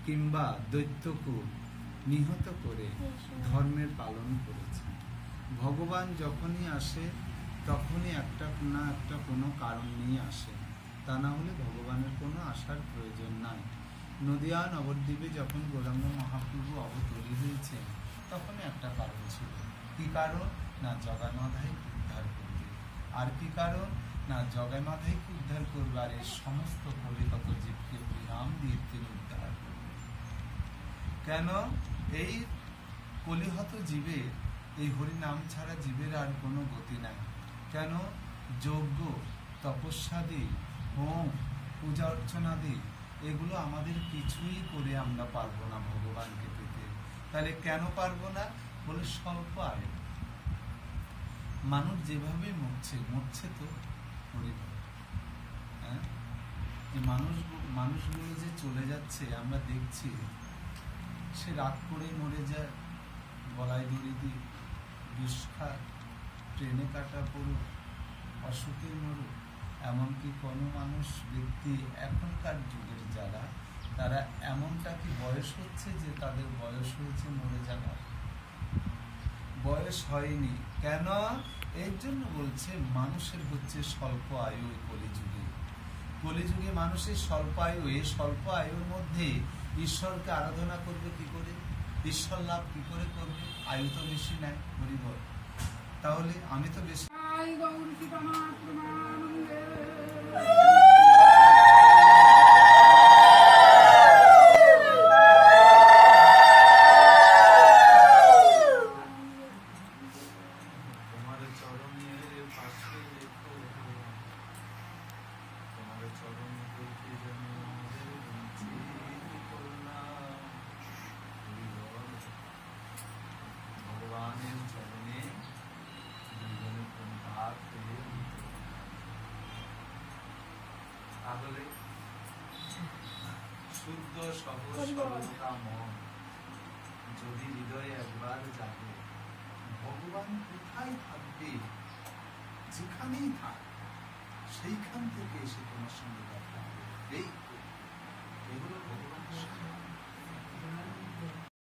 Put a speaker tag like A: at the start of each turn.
A: কিংবা দৈত্যকুল নিহত করে ধর্মের পালন করেছেন। ভগবান যখনই আসে তখনই একটা না একটা কোনো কারণ নিয়ে আসে, তা না হলে ভগবানের কোনো আসার প্রয়োজন নাই। নদিয়া নবদ্বীপে যখন গৌরাঙ্গ মহাপ্রভু অবতরী হয়েছেন তখনই একটা কারণ ছিল। কি কারণ? না জগামাধাইকে উদ্ধার করতে। আর কি কারণ? না জগামাধাইকে উদ্ধার করবার এই সমস্ত কলিগত জীবকে হরিনাম দিয়ে তিনি উদ্ধার করবেন। কেন? এই কলিহত জীবের, এই হরিনাম ছাড়া জীবের আর কোনো গতি নাই। কেন? যজ্ঞ, তপস্যাদি, হোম, পূজা অর্চনাদি এগুলো আমাদের কিছুই করে আমরা পারবো না ভগবানকে পেতে। তাহলে কেন পারবো না? বলে স্বল্প আয়ু। মানুষ যেভাবে মরছে তো হরিবল। হ্যাঁ, যে মানুষগুলো যে চলে যাচ্ছে আমরা দেখছি, সে রাগ করে মরে যায়, গলায় দড়ি দিয়ে বিষ খায়, ট্রেনে কাটা পড়ুক, অসুখে মরুক। এমনকি কোনো ব্যক্তি এখনকার যুগের যারা, তারা এমনটা কি বয়স হচ্ছে যে তাদের বয়স হয়েছে মরে যাবার, বয়স হয়নি। কেন? এর জন্য বলছে মানুষের হচ্ছে স্বল্প আয়ু। কলিযুগে মানুষের স্বল্প আয়ু। এই স্বল্প আয়ুর মধ্যে ঈশ্বরকে আরাধনা করবে কি করে, ঈশ্বর লাভ কি করে করবে? আয়ু তো বেশি নাই। হরিবল। তাহলে আমি তো বেশি শুদ্ধ সরলতা মন যদি হৃদয়ে একবার জাগে, ভগবান কোথায় থাকবে? যেখানেই থাক, সেইখান থেকে এসে তোমার সঙ্গে দেখা হবে। এই এগুলো ভগবানের